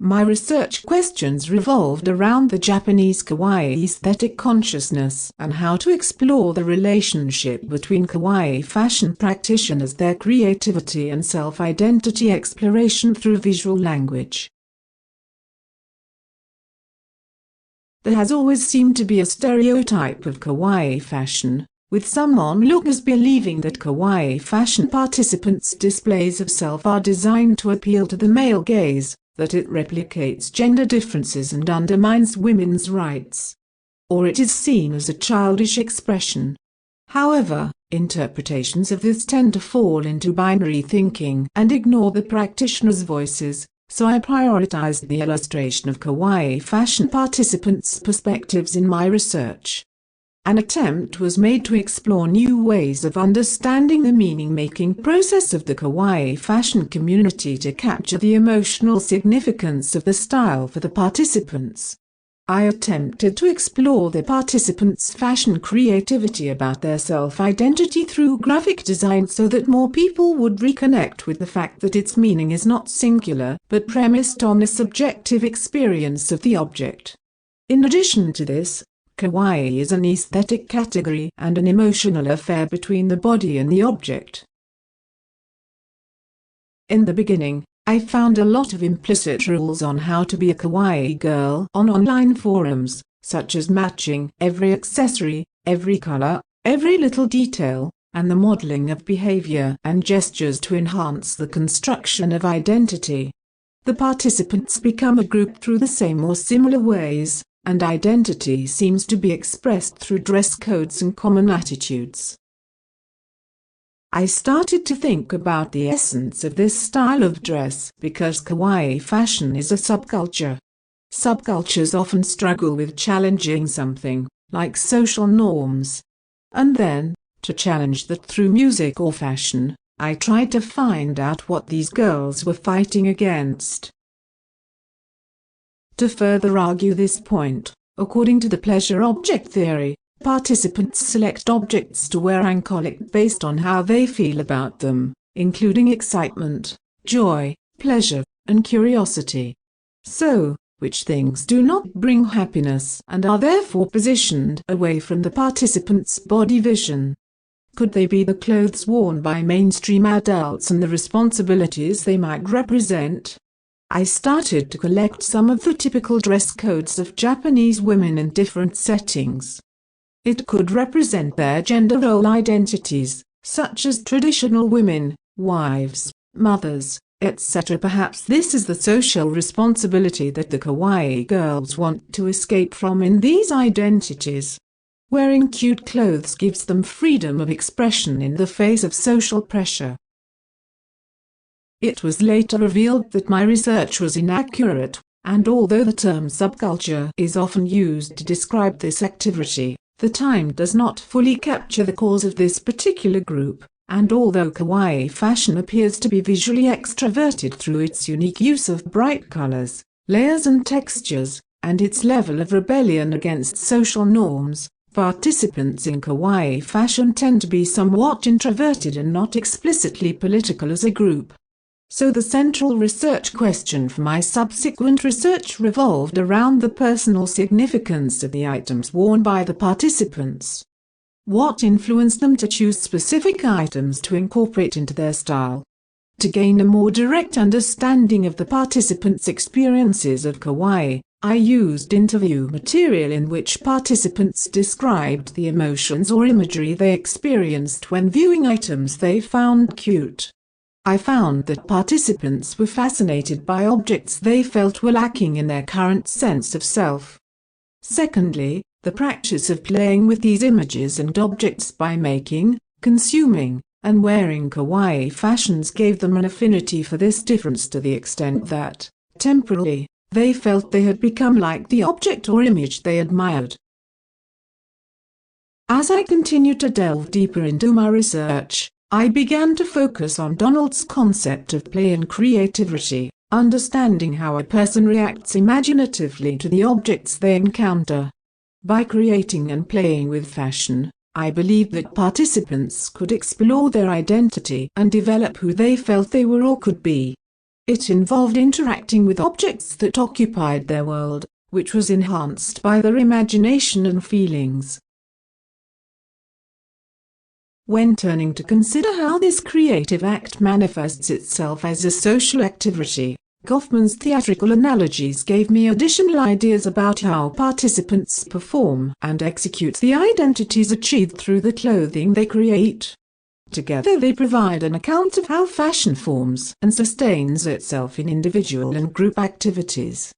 My research questions revolved around the Japanese kawaii aesthetic consciousness and how to explore the relationship between kawaii fashion practitioners, their creativity and self-identity exploration through visual language. There has always seemed to be a stereotype of kawaii fashion, with some onlookers believing that kawaii fashion participants' displays of self are designed to appeal to the male gaze, that it replicates gender differences and undermines women's rights. Or it is seen as a childish expression. However, interpretations of this tend to fall into binary thinking and ignore the practitioners' voices, so I prioritized the illustration of kawaii fashion participants' perspectives in my research. An attempt was made to explore new ways of understanding the meaning-making process of the kawaii fashion community to capture the emotional significance of the style for the participants. I attempted to explore the participants' fashion creativity about their self-identity through graphic design so that more people would reconnect with the fact that its meaning is not singular but premised on the subjective experience of the object. In addition to this, kawaii is an aesthetic category and an emotional affair between the body and the object. In the beginning, I found a lot of implicit rules on how to be a kawaii girl on online forums, such as matching every accessory, every color, every little detail, and the modeling of behavior and gestures to enhance the construction of identity. The participants become a group through the same or similar ways, and identity seems to be expressed through dress codes and common attitudes. I started to think about the essence of this style of dress because kawaii fashion is a subculture. Subcultures often struggle with challenging something, like social norms. And then, to challenge that through music or fashion, I tried to find out what these girls were fighting against. To further argue this point, according to the pleasure object theory, participants select objects to wear and collect based on how they feel about them, including excitement, joy, pleasure, and curiosity. So, which things do not bring happiness and are therefore positioned away from the participants' body vision? Could they be the clothes worn by mainstream adults and the responsibilities they might represent? I started to collect some of the typical dress codes of Japanese women in different settings. It could represent their gender role identities, such as traditional women, wives, mothers, etc. Perhaps this is the social responsibility that the kawaii girls want to escape from in these identities. Wearing cute clothes gives them freedom of expression in the face of social pressure. It was later revealed that my research was inaccurate, and although the term subculture is often used to describe this activity, the term does not fully capture the cause of this particular group, and although kawaii fashion appears to be visually extroverted through its unique use of bright colors, layers and textures, and its level of rebellion against social norms, participants in kawaii fashion tend to be somewhat introverted and not explicitly political as a group. So the central research question for my subsequent research revolved around the personal significance of the items worn by the participants. What influenced them to choose specific items to incorporate into their style? To gain a more direct understanding of the participants' experiences of kawaii, I used interview material in which participants described the emotions or imagery they experienced when viewing items they found cute. I found that participants were fascinated by objects they felt were lacking in their current sense of self. Secondly, the practice of playing with these images and objects by making, consuming, and wearing kawaii fashions gave them an affinity for this difference to the extent that, temporarily, they felt they had become like the object or image they admired. As I continued to delve deeper into my research, I began to focus on Donald's concept of play and creativity, understanding how a person reacts imaginatively to the objects they encounter. By creating and playing with fashion, I believed that participants could explore their identity and develop who they felt they were or could be. It involved interacting with objects that occupied their world, which was enhanced by their imagination and feelings. When turning to consider how this creative act manifests itself as a social activity, Goffman's theatrical analogies gave me additional ideas about how participants perform and execute the identities achieved through the clothing they create. Together they provide an account of how fashion forms and sustains itself in individual and group activities.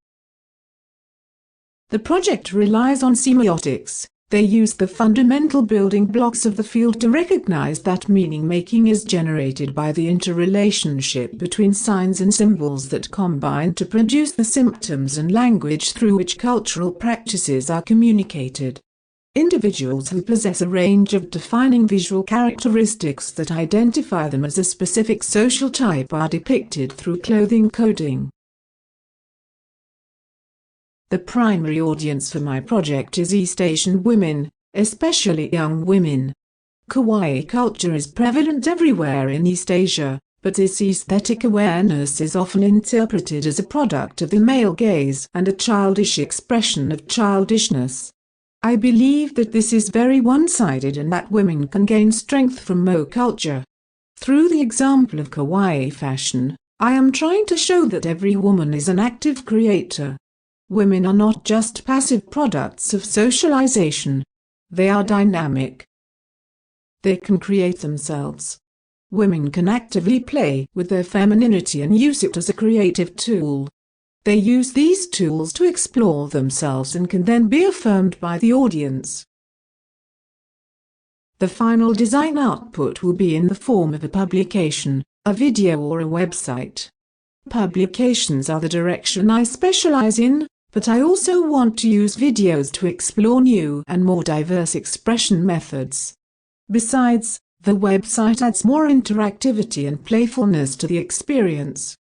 The project relies on semiotics. They use the fundamental building blocks of the field to recognize that meaning-making is generated by the interrelationship between signs and symbols that combine to produce the symptoms and language through which cultural practices are communicated. Individuals who possess a range of defining visual characteristics that identify them as a specific social type are depicted through clothing coding. The primary audience for my project is East Asian women, especially young women. Kawaii culture is prevalent everywhere in East Asia, but this aesthetic awareness is often interpreted as a product of the male gaze and a childish expression of childishness. I believe that this is very one-sided and that women can gain strength from Mo culture. Through the example of kawaii fashion, I am trying to show that every woman is an active creator. Women are not just passive products of socialization. They are dynamic. They can create themselves. Women can actively play with their femininity and use it as a creative tool. They use these tools to explore themselves and can then be affirmed by the audience. The final design output will be in the form of a publication, a video or a website. Publications are the direction I specialize in, but I also want to use videos to explore new and more diverse expression methods. Besides, the website adds more interactivity and playfulness to the experience.